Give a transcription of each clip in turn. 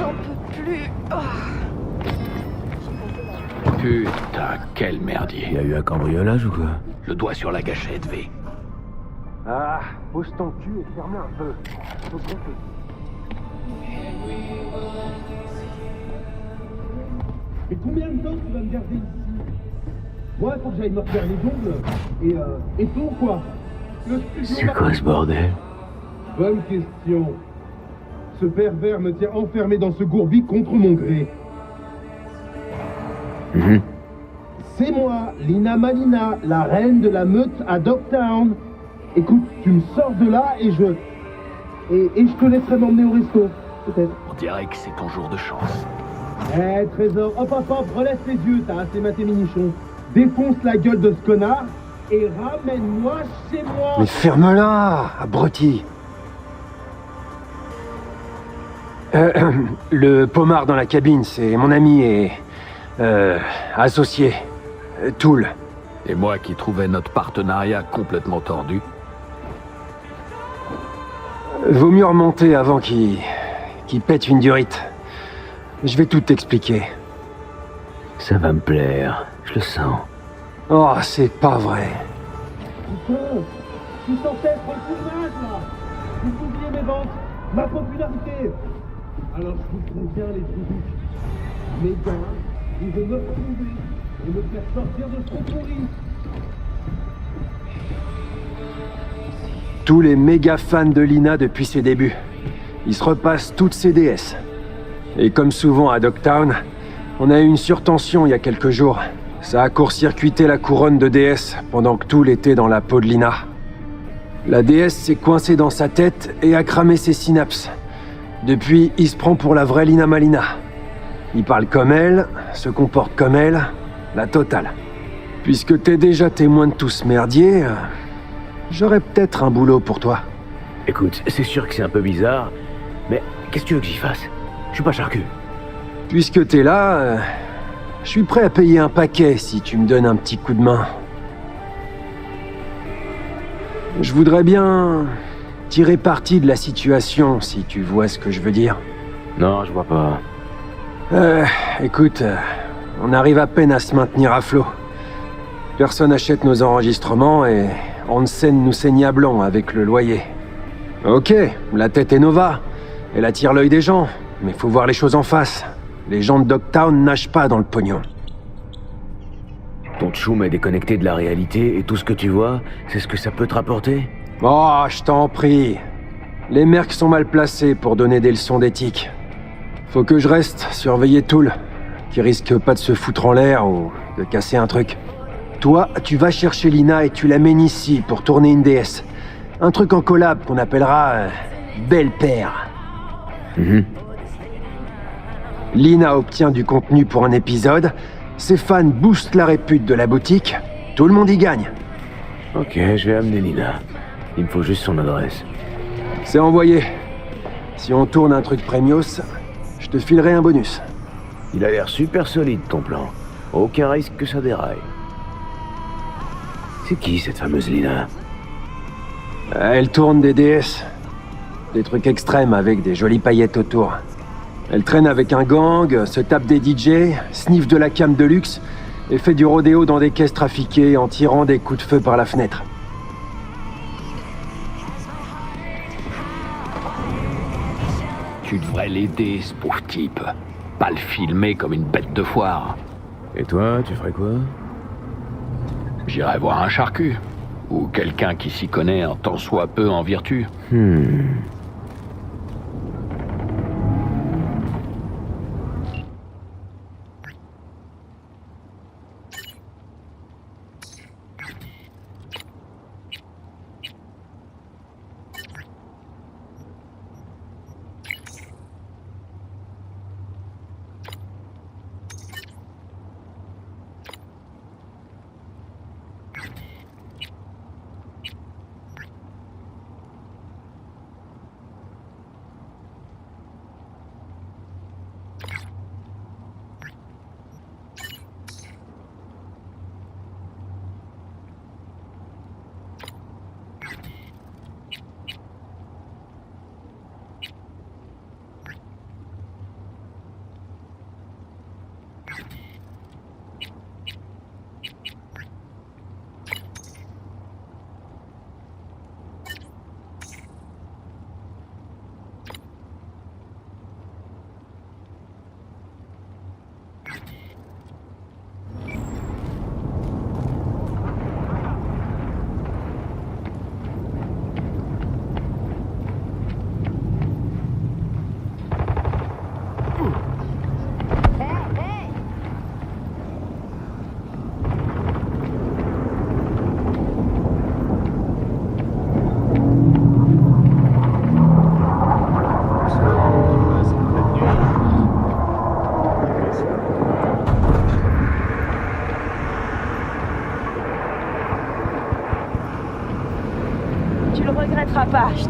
J'en peux plus. Putain, quel merdier. Y a eu un cambriolage ou quoi? Le doigt sur la gâchette, V. Ah, pose ton cul et ferme-la un peu. Faut compter. Et combien de temps tu vas me garder ici? Moi, faut que j'aille me refaire les ongles. Et toi, quoi? Le studio C'est quoi ce bordel? Bonne question. Ce pervers me tient enfermé dans ce gourbi contre mon gré. C'est moi, Lina Malina, la reine de la meute à Dogtown. Écoute, tu me sors de là et je te laisserai m'emmener au resto, peut-être. On dirait que c'est ton jour de chance. Eh, trésor, hop, relève tes yeux, t'as assez maté minichon. Défonce la gueule de ce connard et ramène-moi chez moi. Mais ferme-la, abruti. Le pommard dans la cabine, c'est mon ami et... associé. Tool. Et moi qui trouvais notre partenariat complètement tordu. Vaut mieux remonter avant qu'il pète une durite. Je vais tout t'expliquer. Ça va me plaire, je le sens. Oh, c'est pas vrai. Putain, je suis censé être un tournage, là. Vous oubliez mes ventes, ma popularité. Alors je vous préviens, les trucs. Mes gars, ils vont me retrouver et me faire sortir de ce trou pourri. Tous les méga fans de Lina depuis ses débuts. Ils se repassent toutes ses déesses. Et comme souvent à Dogtown, on a eu une surtension il y a quelques jours. Ça a court-circuité la couronne de déesse pendant que Tool était dans la peau de Lina. La déesse s'est coincée dans sa tête et a cramé ses synapses. Depuis, il se prend pour la vraie Lina Malina. Il parle comme elle, se comporte comme elle, la totale. Puisque t'es déjà témoin de tout ce merdier, j'aurais peut-être un boulot pour toi. Écoute, c'est sûr que c'est un peu bizarre, mais qu'est-ce que tu veux que j'y fasse? Je suis pas charcu. Puisque t'es là, je suis prêt à payer un paquet si tu me donnes un petit coup de main. Je voudrais bien tirer parti de la situation, si tu vois ce que je veux dire. Non, je vois pas. Écoute, on arrive à peine à se maintenir à flot. Personne n'achète nos enregistrements et Hansen nous saigne à blanc avec le loyer. Ok, la tête est nova, elle attire l'œil des gens, mais faut voir les choses en face. Les gens de Dogtown nagent pas dans le pognon. Ton tchoum est déconnecté de la réalité et tout ce que tu vois, c'est ce que ça peut te rapporter? Oh, je t'en prie. Les mercs sont mal placés pour donner des leçons d'éthique. Faut que je reste surveiller Tool, qui risque pas de se foutre en l'air ou de casser un truc. Toi, tu vas chercher Lina et tu l'amènes ici pour tourner une déesse. Un truc en collab qu'on appellera Belle Père. Lina obtient du contenu pour un épisode, ses fans boostent la répute de la boutique, tout le monde y gagne. Ok, je vais amener Lina. Il me faut juste son adresse. C'est envoyé. Si on tourne un truc premios, je te filerai un bonus. Il a l'air super solide ton plan. Aucun risque que ça déraille. C'est qui cette fameuse Lina? Elle tourne des DS. Des trucs extrêmes avec des jolies paillettes autour. Elle traîne avec un gang, se tape des DJ, sniffe de la cam de luxe et fait du rodéo dans des caisses trafiquées en tirant des coups de feu par la fenêtre. Tu devrais l'aider, ce pauvre type. Pas le filmer comme une bête de foire. Et toi, tu ferais quoi? J'irais voir un charcu. Ou quelqu'un qui s'y connaît un tant soit peu en vertu.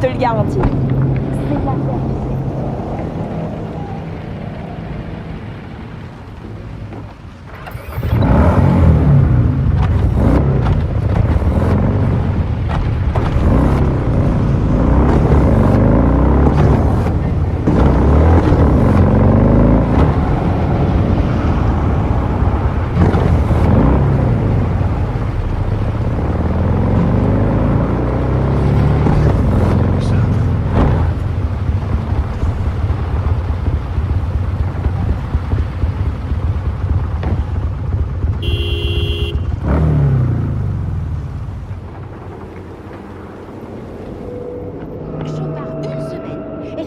te le garantis. C'est de la merde.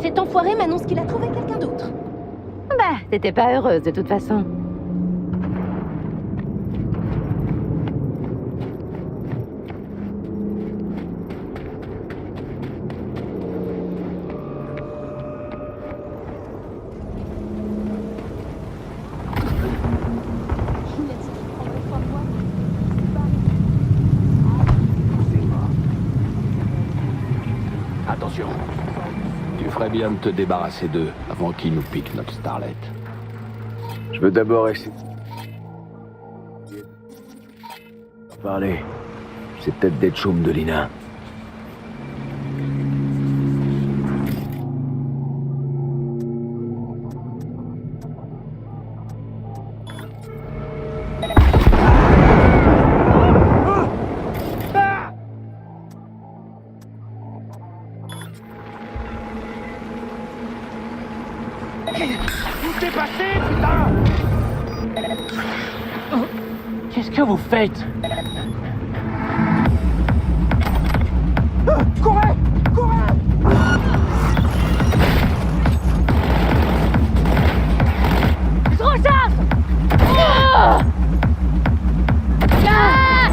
Cet enfoiré m'annonce qu'il a trouvé quelqu'un d'autre. Bah, t'étais pas heureuse de toute façon. Attention. Tu ferais bien de te débarrasser d'eux avant qu'ils nous piquent notre starlet. Je veux d'abord essayer... parler. C'est peut-être des tchoums de Lina. Qu'est-ce que vous faites? Courez! Je recharge! Ah! Ah!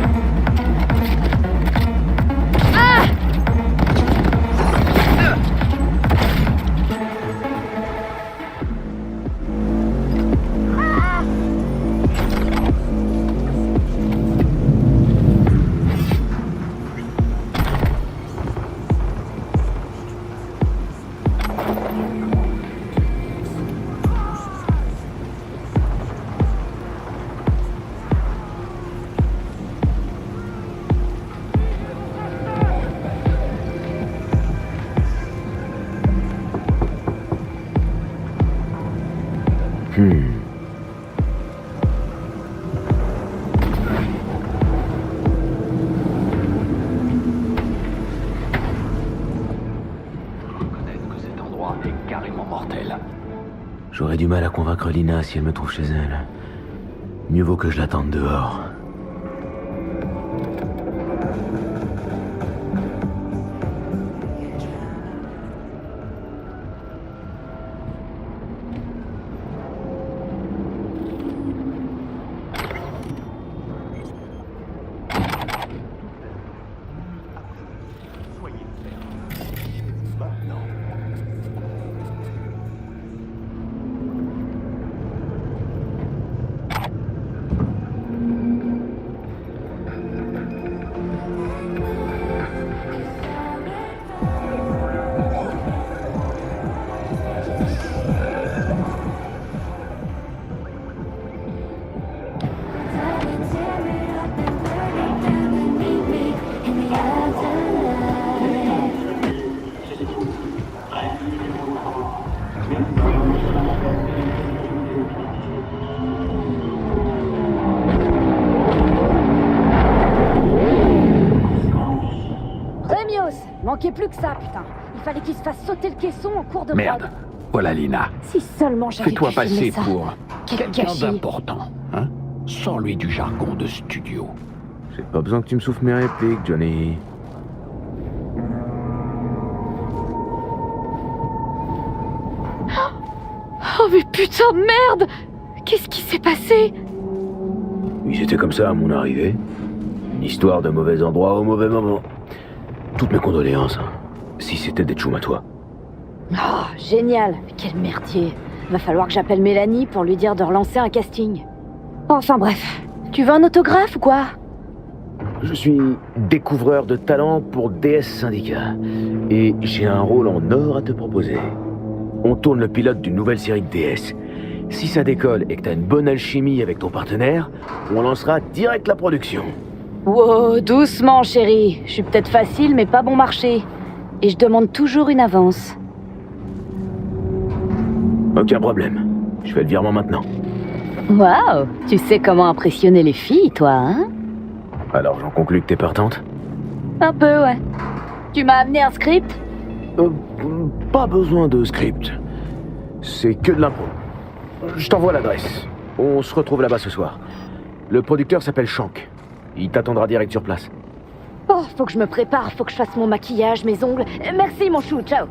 Ah! Reconnaître que cet endroit est carrément mortel. J'aurais du mal à convaincre Lina si elle me trouve chez elle. Mieux vaut que je l'attende dehors. Manquait plus que ça, putain. Il fallait qu'il se fasse sauter le caisson en cours de Merde. prod. Voilà Lina. Si seulement j'avais Fais-toi pu filmer passer ça. pour Quel quelqu'un gâchis. d'important, hein? Sors-lui du jargon de studio. J'ai pas besoin que tu me souffles mes répliques, Johnny. Oh mais putain de merde! Qu'est-ce qui s'est passé? Ils étaient comme ça à mon arrivée. Une histoire de mauvais endroit au mauvais moment. Toutes mes condoléances. Si c'était des tchoums à toi. Oh, génial! Quel merdier! Va falloir que j'appelle Mélanie pour lui dire de relancer un casting. Enfin bref. Tu veux un autographe ou quoi? Je suis découvreur de talent pour DS Syndicat. Et j'ai un rôle en or à te proposer. On tourne le pilote d'une nouvelle série de DS. Si ça décolle et que t'as une bonne alchimie avec ton partenaire, on lancera direct la production. Wow, doucement, chérie. Je suis peut-être facile, mais pas bon marché. Et je demande toujours une avance. Aucun problème. Je fais le virement maintenant. Waouh, tu sais comment impressionner les filles, toi, hein? Alors j'en conclus que t'es partante? Un peu, ouais. Tu m'as amené un script? Pas besoin de script. C'est que de l'impro. Je t'envoie l'adresse. On se retrouve là-bas ce soir. Le producteur s'appelle Shank. Il t'attendra direct sur place. Oh, faut que je me prépare, faut que je fasse mon maquillage, mes ongles. Merci, mon chou, ciao.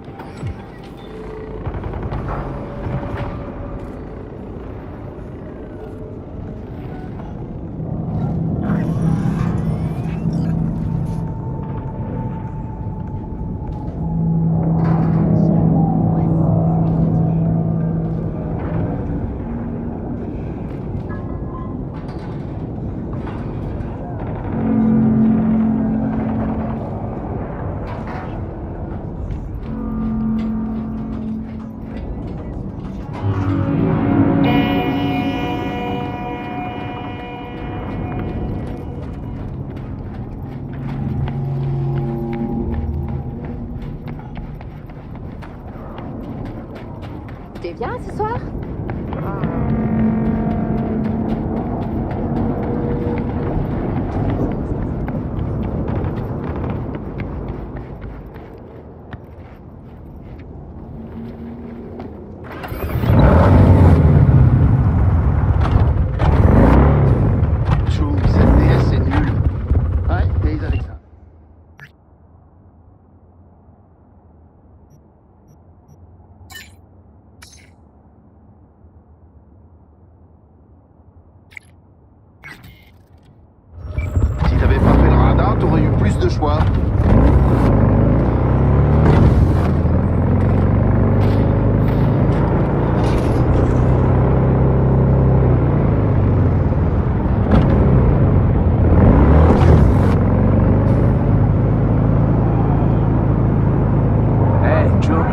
Tu viens ce soir? Chou, cette DS c'est nul. Ouais, t'es avec ça. Si t'avais pas fait le radar, t'aurais eu plus de choix. Hey, Joe.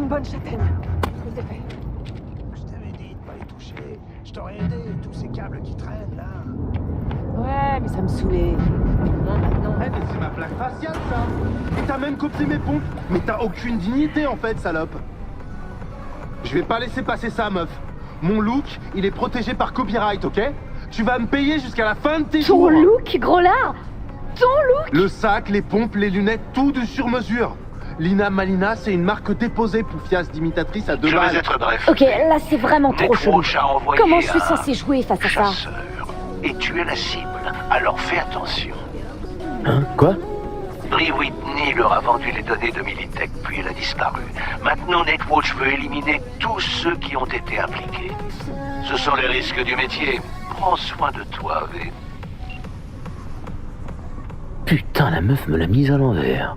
une bonne châtaigne. Je t'ai fait. Je t'avais dit de pas les toucher. Je t'aurais aidé, tous ces câbles qui traînent là. Ouais, mais ça me saoulait. Non, maintenant. Eh, mais c'est ma plaque faciale, ça. Et t'as même copié mes pompes. Mais t'as aucune dignité, en fait, salope. Je vais pas laisser passer ça, meuf. Mon look, il est protégé par copyright, ok? Tu vas me payer jusqu'à la fin de tes jours. Ton look, gros lard? Ton look? Le sac, les pompes, les lunettes, tout de sur mesure. Lina Malina, c'est une marque déposée, poufias d'imitatrice à 2 Je balles. vais être bref. Ok, là c'est vraiment trop chelou. Netwatch a envoyé Comment je suis un censée jouer face à ça? chasseur. Et tu es la cible. Alors fais attention. Hein? Quoi? Brie Whitney leur a vendu les données de Militech, puis elle a disparu. Maintenant, Netwatch veut éliminer tous ceux qui ont été impliqués. Ce sont les risques du métier. Prends soin de toi, V. Putain, la meuf me l'a mise à l'envers.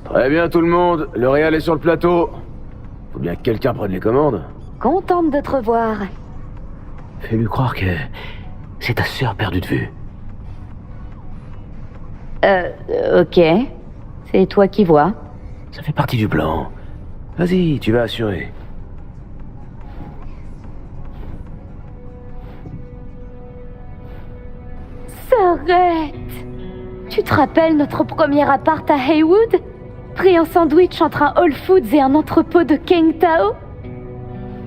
Très bien tout le monde, le réal est sur le plateau. Faut bien que quelqu'un prenne les commandes. Contente de te revoir. Fais-lui croire que c'est ta sœur perdue de vue. Ok. C'est toi qui vois. Ça fait partie du plan. Vas-y, tu vas assurer. S'arrête! Tu te rappelles notre premier appart à Haywood? Pris un sandwich entre un Whole Foods et un entrepôt de Kengtao?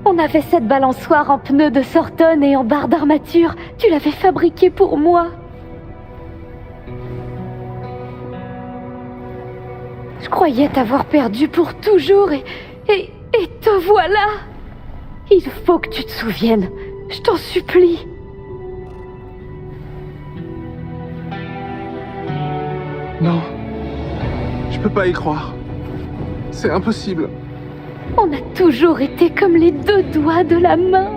On avait cette balançoire en pneus de Sorton et en barre d'armature. Tu l'avais fabriquée pour moi. Je croyais t'avoir perdu pour toujours et te voilà. Il faut que tu te souviennes. Je t'en supplie. Non. Je peux pas y croire. C'est impossible. On a toujours été comme les 2 doigts de la main.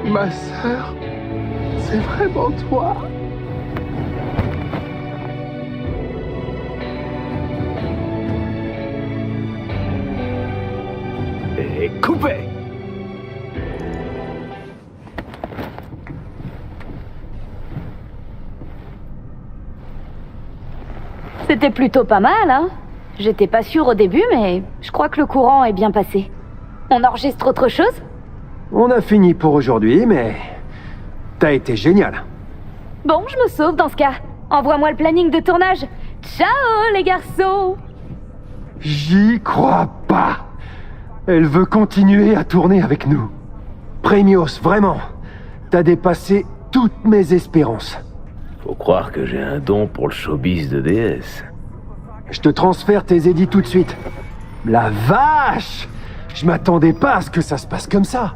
Ma sœur, c'est vraiment toi? Et coupé! C'était plutôt pas mal, hein? J'étais pas sûre au début, mais je crois que le courant est bien passé. On enregistre autre chose? On a fini pour aujourd'hui, mais... T'as été génial. Bon, je me sauve dans ce cas. Envoie-moi le planning de tournage. Ciao, les garçons! J'y crois pas. Elle veut continuer à tourner avec nous. Premios, vraiment. T'as dépassé toutes mes espérances. Faut croire que j'ai un don pour le showbiz de DS. Je te transfère tes édits tout de suite. La vache! Je m'attendais pas à ce que ça se passe comme ça.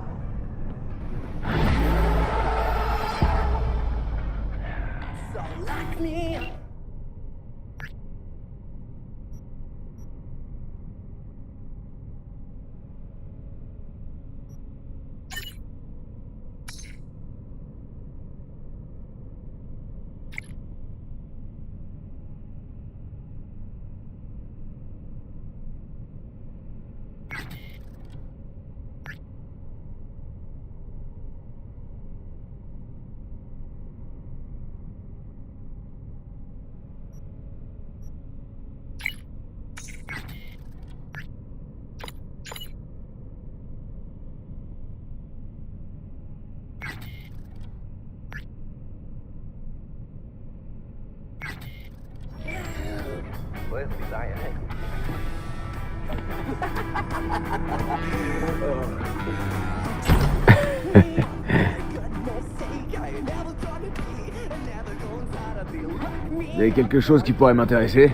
Vous avez quelque chose qui pourrait m'intéresser?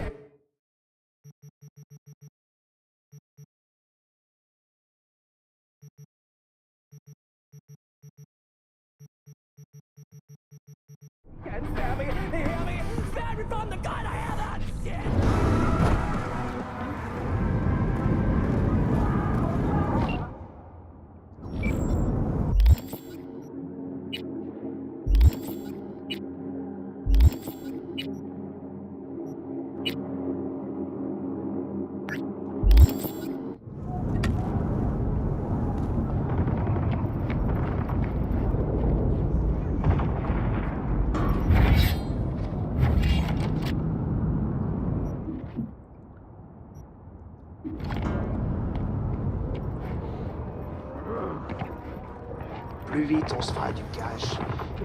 plus vite on se fera du cash,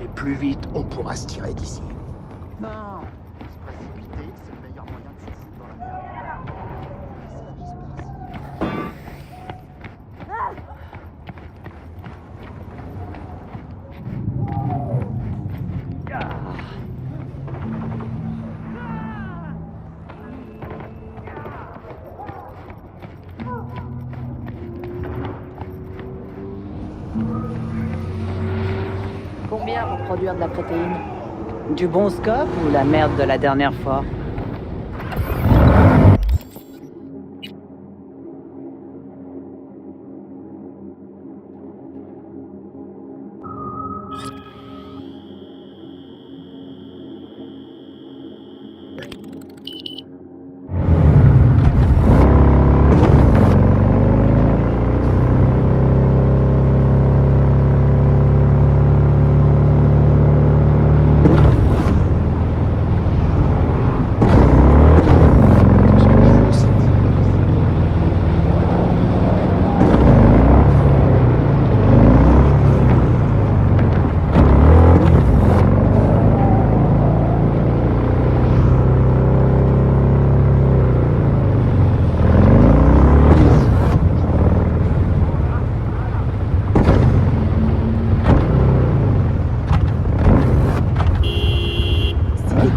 et plus vite on pourra se tirer d'ici. Non, se précipiter, c'est le meilleur moyen de se foutre dans la merde. Combien pour produire de la protéine? Du bon scope ou la merde de la dernière fois?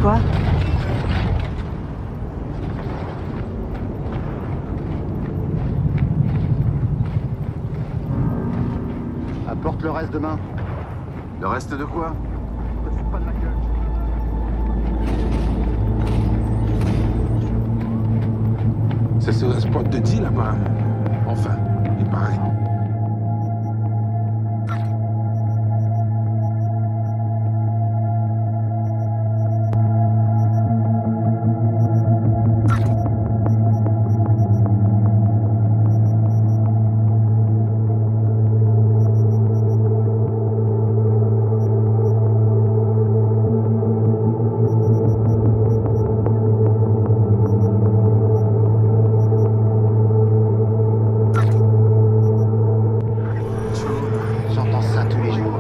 Quoi? Apporte le reste demain. Le reste de quoi? Te fous pas de ma gueule. C'est ce spot de deal là-bas. Enfin, il paraît. J'entends ça tous les jours.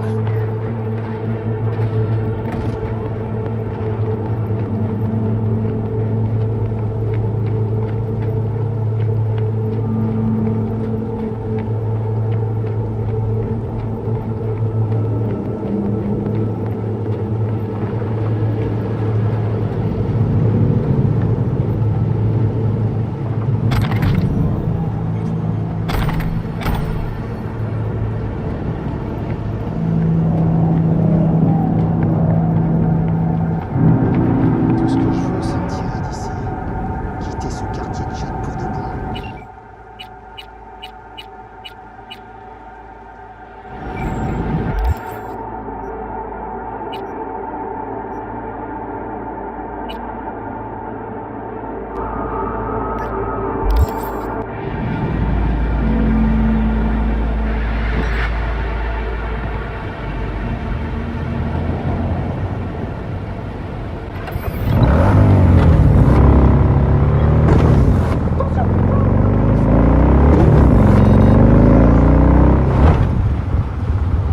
Tout ce que je veux, c'est me tirer d'ici. Quitter ce quartier de jette pour de bon.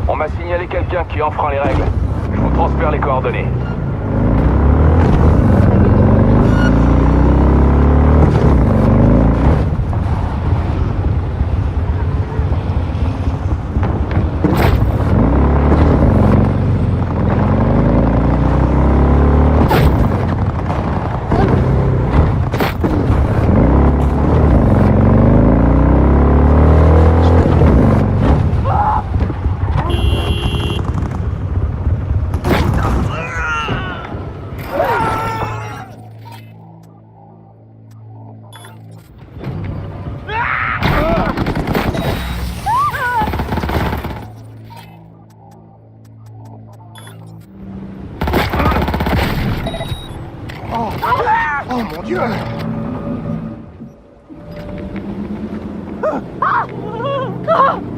On m'a signalé quelqu'un qui enfreint les règles. Je vous transfère les coordonnées. Oh mon Dieu! Il y a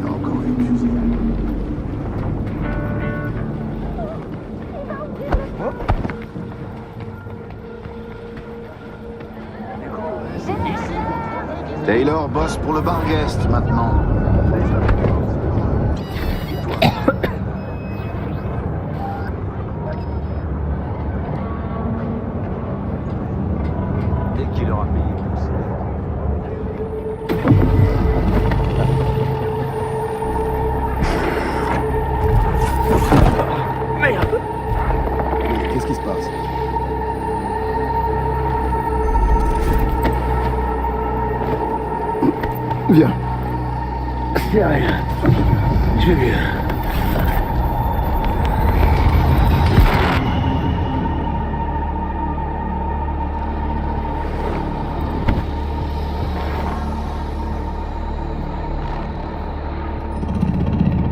encore une fusée. Taylor bosse pour le Barghest maintenant. Et toi? leur a payé qui aussi. Merde! Qu'est-ce qui se passe? Viens. C'est rien. Je vais bien.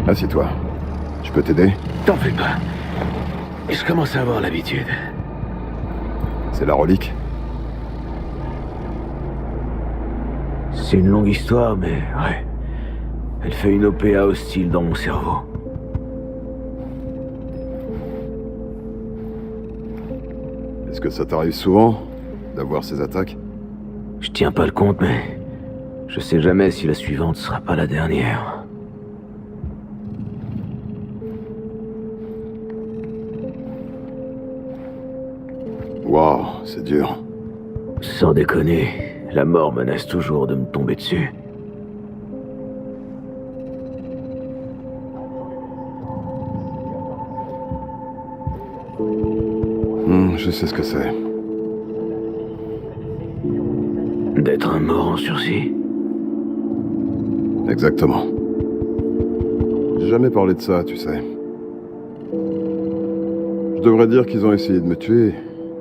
Assieds-toi. Je peux t'aider? T'en fais pas. Je commence à avoir l'habitude. C'est la relique? C'est une longue histoire, mais ouais. Elle fait une OPA hostile dans mon cerveau. Est-ce que ça t'arrive souvent d'avoir ces attaques? Je tiens pas le compte, mais je sais jamais si la suivante sera pas la dernière. Waouh, c'est dur. Sans déconner, la mort menace toujours de me tomber dessus. Je sais ce que c'est. D'être un mort en sursis. Exactement. J'ai jamais parlé de ça, tu sais. Je devrais dire qu'ils ont essayé de me tuer,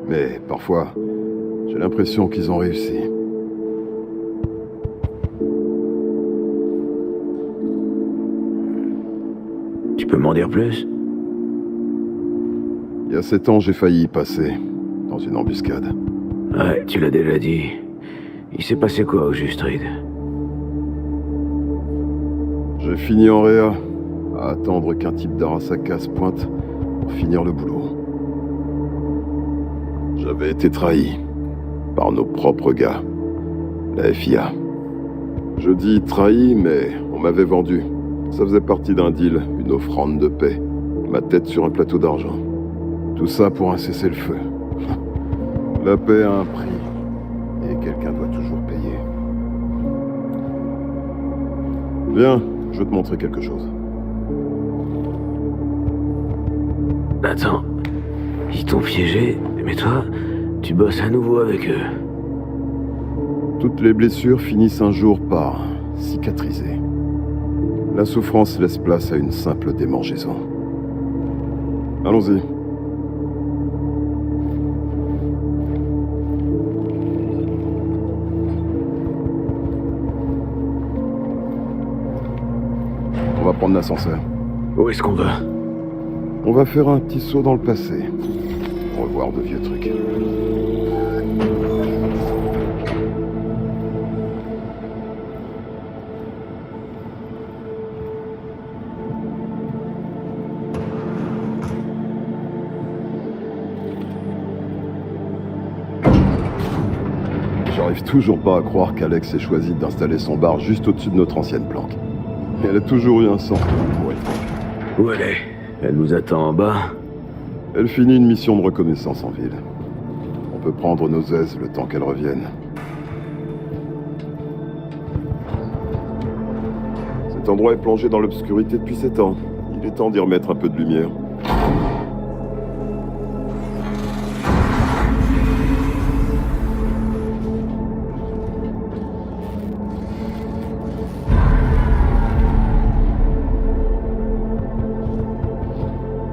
mais parfois, j'ai l'impression qu'ils ont réussi. Tu peux m'en dire plus? Il y a 7 ans, j'ai failli y passer, dans une embuscade. Ouais, tu l'as déjà dit. Il s'est passé quoi au juste, Reed? J'ai fini en réa, à attendre qu'un type d'Arasaka se pointe pour finir le boulot. J'avais été trahi par nos propres gars, la FIA. Je dis trahi, mais on m'avait vendu. Ça faisait partie d'un deal, une offrande de paix. Ma tête sur un plateau d'argent. Tout ça pour un cessez-le-feu. La paix a un prix, et quelqu'un doit toujours payer. Viens, je vais te montrer quelque chose. Attends, ils t'ont piégé, mais toi, tu bosses à nouveau avec eux. Toutes les blessures finissent un jour par cicatriser. La souffrance laisse place à une simple démangeaison. Allons-y. On va prendre l'ascenseur. Où est-ce qu'on va? On va faire un petit saut dans le passé. Revoir de vieux trucs. J'arrive toujours pas à croire qu'Alex ait choisi d'installer son bar juste au-dessus de notre ancienne planque. Et elle a toujours eu un sens pour elle. Où elle est? Elle nous attend en bas? Elle finit une mission de reconnaissance en ville. On peut prendre nos aises le temps qu'elle revienne. Cet endroit est plongé dans l'obscurité depuis 7 ans. Il est temps d'y remettre un peu de lumière.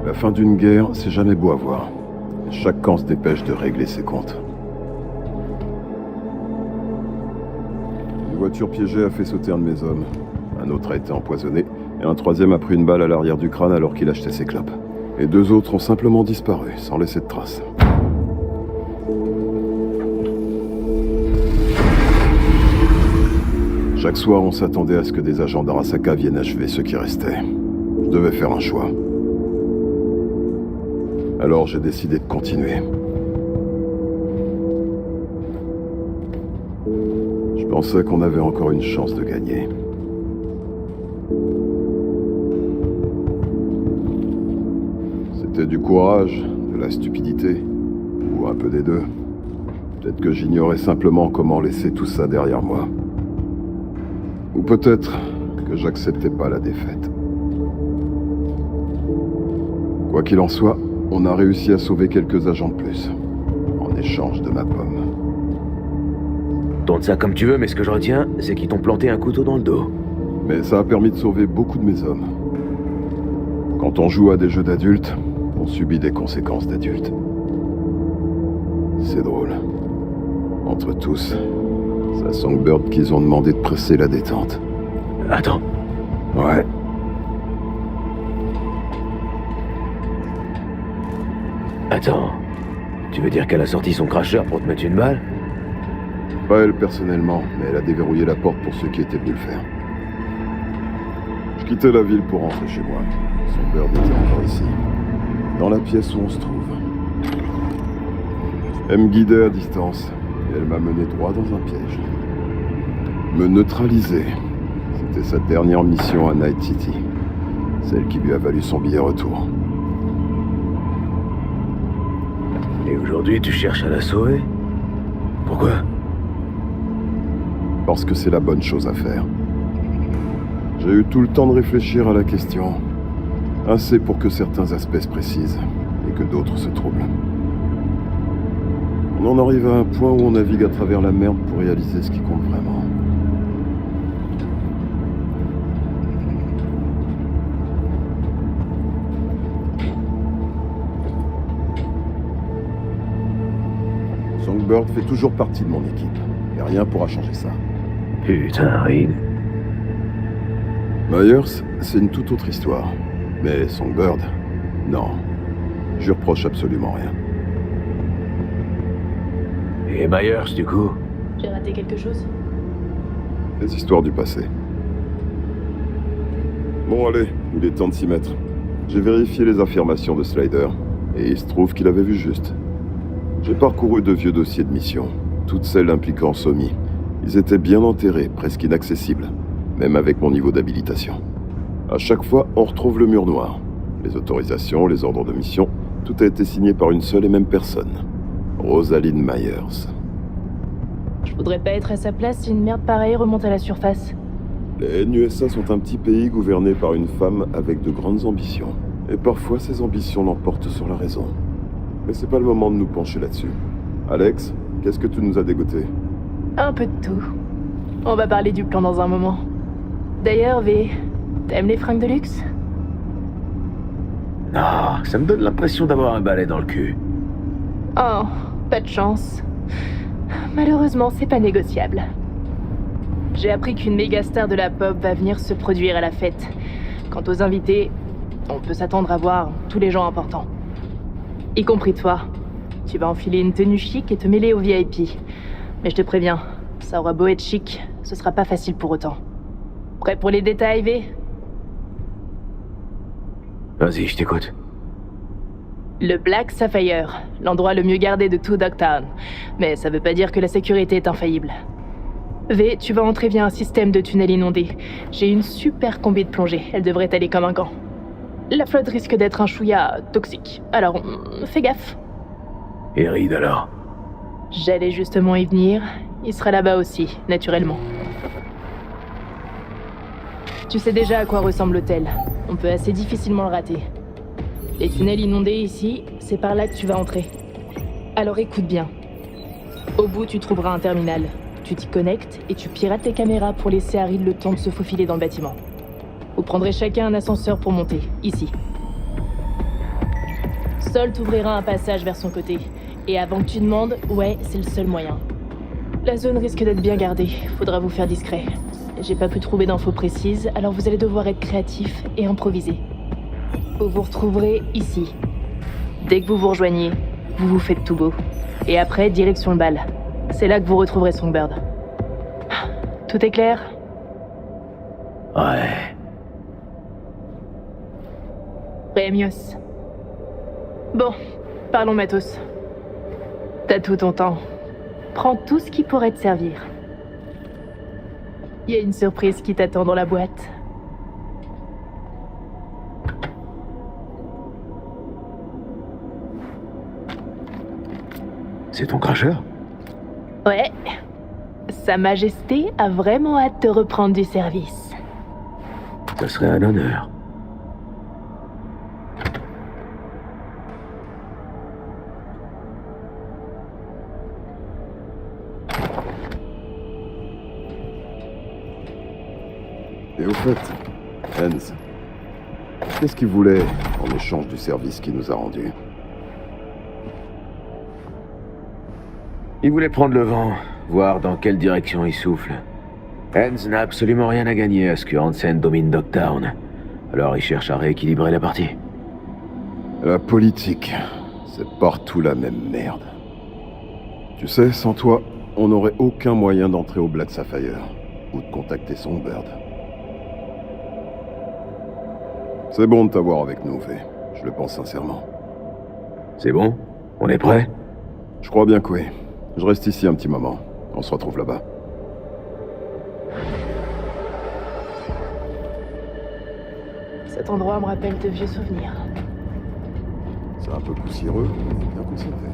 La fin d'une guerre, c'est jamais beau à voir. Chaque camp se dépêche de régler ses comptes. Une voiture piégée a fait sauter un de mes hommes. Un autre a été empoisonné, et un troisième a pris une balle à l'arrière du crâne alors qu'il achetait ses clopes. Et 2 autres ont simplement disparu, sans laisser de traces. Chaque soir, on s'attendait à ce que des agents d'Arasaka viennent achever ceux qui restaient. Je devais faire un choix. Alors j'ai décidé de continuer. Je pensais qu'on avait encore une chance de gagner. C'était du courage, de la stupidité, ou un peu des deux. Peut-être que j'ignorais simplement comment laisser tout ça derrière moi. Ou peut-être que j'acceptais pas la défaite. Quoi qu'il en soit, on a réussi à sauver quelques agents de plus, en échange de ma pomme. Tourne ça comme tu veux, mais ce que je retiens, c'est qu'ils t'ont planté un couteau dans le dos. Mais ça a permis de sauver beaucoup de mes hommes. Quand on joue à des jeux d'adultes, on subit des conséquences d'adultes. C'est drôle. Entre tous, c'est à Songbird qu'ils ont demandé de presser la détente. Attends. Ouais. Attends. Tu veux dire qu'elle a sorti son cracheur pour te mettre une balle? Pas elle personnellement, mais elle a déverrouillé la porte pour ceux qui étaient venus le faire. Je quittais la ville pour rentrer chez moi. Songbird était encore ici, dans la pièce où on se trouve. Elle me guidait à distance, et elle m'a mené droit dans un piège. Me neutraliser. C'était sa dernière mission à Night City. Celle qui lui a valu son billet retour. Et aujourd'hui, tu cherches à la sauver? Pourquoi? Parce que c'est la bonne chose à faire. J'ai eu tout le temps de réfléchir à la question. Assez pour que certains aspects se précisent, et que d'autres se troublent. On en arrive à un point où on navigue à travers la merde pour réaliser ce qui compte vraiment. Songbird fait toujours partie de mon équipe, et rien pourra changer ça. Putain, Reed. Myers, c'est une toute autre histoire. Mais Songbird, non. Je lui reproche absolument rien. Et Myers, du coup? J'ai raté quelque chose? Les histoires du passé. Bon, allez, il est temps de s'y mettre. J'ai vérifié les affirmations de Slider, et il se trouve qu'il avait vu juste. J'ai parcouru de vieux dossiers de mission, toutes celles impliquant Somi. Ils étaient bien enterrés, presque inaccessibles, même avec mon niveau d'habilitation. À chaque fois, on retrouve le mur noir. Les autorisations, les ordres de mission, tout a été signé par une seule et même personne. Rosalind Myers. Je voudrais pas être à sa place si une merde pareille remonte à la surface. Les NUSA sont un petit pays gouverné par une femme avec de grandes ambitions. Et parfois, ces ambitions l'emportent sur la raison. Mais c'est pas le moment de nous pencher là-dessus. Alex, qu'est-ce que tu nous as dégoté? Un peu de tout. On va parler du plan dans un moment. D'ailleurs, V, t'aimes les fringues de luxe? Non, ça me donne l'impression d'avoir un balai dans le cul. Oh, pas de chance. Malheureusement, c'est pas négociable. J'ai appris qu'une méga star de la pop va venir se produire à la fête. Quant aux invités, on peut s'attendre à voir tous les gens importants. Y compris toi. Tu vas enfiler une tenue chic et te mêler aux VIP. Mais je te préviens, ça aura beau être chic, ce sera pas facile pour autant. Prêt pour les détails, V? Vas-y, je t'écoute. Le Black Sapphire, l'endroit le mieux gardé de tout Dogtown. Mais ça veut pas dire que la sécurité est infaillible. V, tu vas entrer via un système de tunnel inondé. J'ai une super combi de plongée, elle devrait aller comme un gant. La flotte risque d'être un chouïa toxique, alors fais gaffe. Et Reed alors? J'allais justement y venir, il sera là-bas aussi, naturellement. Tu sais déjà à quoi ressemble l'hôtel, on peut assez difficilement le rater. Les tunnels inondés ici, c'est par là que tu vas entrer. Alors écoute bien. Au bout, tu trouveras un terminal. Tu t'y connectes et tu pirates les caméras pour laisser Harry le temps de se faufiler dans le bâtiment. Vous prendrez chacun un ascenseur pour monter, ici. Sol t'ouvrira un passage vers son côté. Et avant que tu demandes, ouais, c'est le seul moyen. La zone risque d'être bien gardée, faudra vous faire discret. J'ai pas pu trouver d'infos précises, alors vous allez devoir être créatif et improviser. Vous vous retrouverez ici. Dès que vous vous rejoignez, vous vous faites tout beau. Et après, direction le bal. C'est là que vous retrouverez Songbird. Tout est clair? Ouais. Rémios. Bon, parlons matos. T'as tout ton temps. Prends tout ce qui pourrait te servir. Il y a une surprise qui t'attend dans la boîte. C'est ton cracheur? Ouais. Sa Majesté a vraiment hâte de reprendre du service. Ce serait un honneur. Et au fait, Hans, qu'est-ce qu'il voulait en échange du service qu'il nous a rendu? Il voulait prendre le vent, voir dans quelle direction il souffle. Hans n'a absolument rien à gagner à ce que Hansen domine Dogtown. Alors il cherche à rééquilibrer la partie. La politique, c'est partout la même merde. Tu sais, sans toi, on n'aurait aucun moyen d'entrer au Black Sapphire, ou de contacter Songbird. C'est bon de t'avoir avec nous, V. Je le pense sincèrement. C'est bon? On est prêt? Je crois bien que oui. Je reste ici un petit moment. On se retrouve là-bas. Cet endroit me rappelle de vieux souvenirs. C'est un peu poussiéreux, mais bien conservé.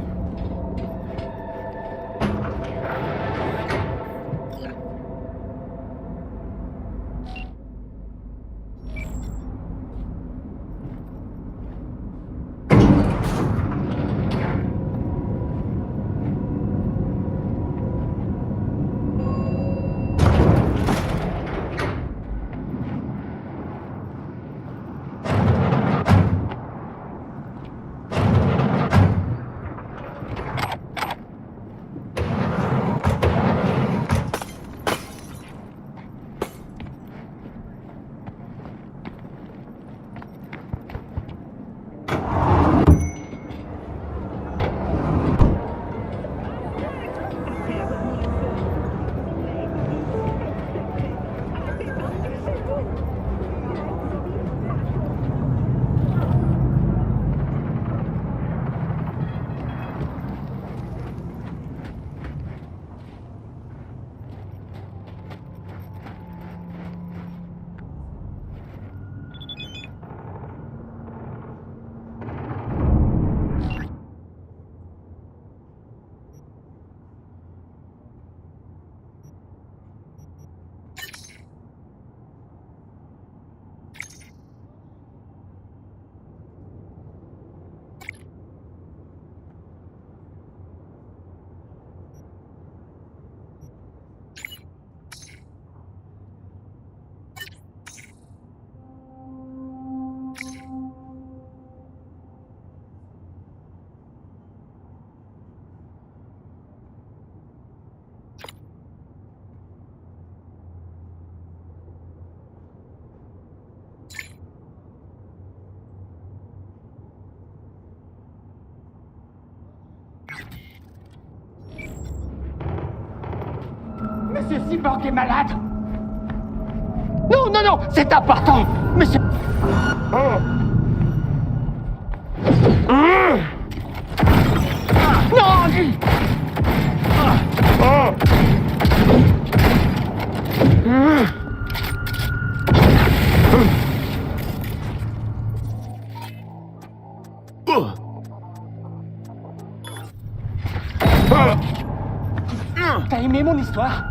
Monsieur Cyborg est malade. Non, non, non, c'est important. Monsieur... Non, lui. T'as aimé mon histoire?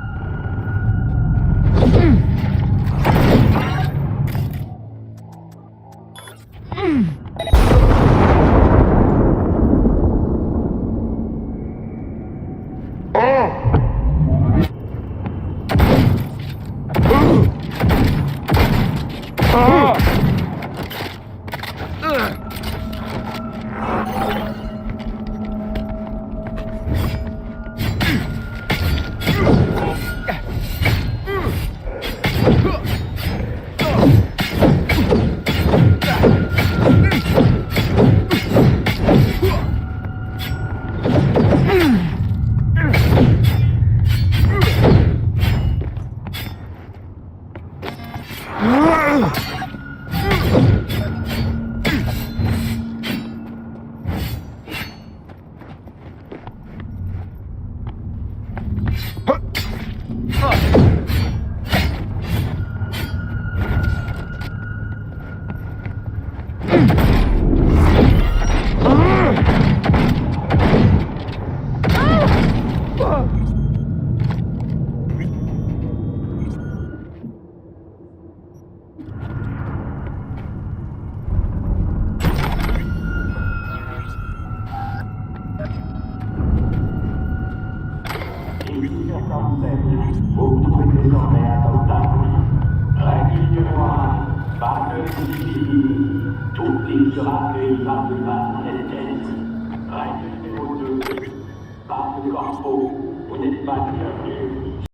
Vous vous trouvez désormais à Dogtown. Règle numéro 1, pas de civils. Toute l'île sera accueillie par des bases en espèces. Règle numéro 2, pas de corpo. Vous n'êtes pas bienvenus.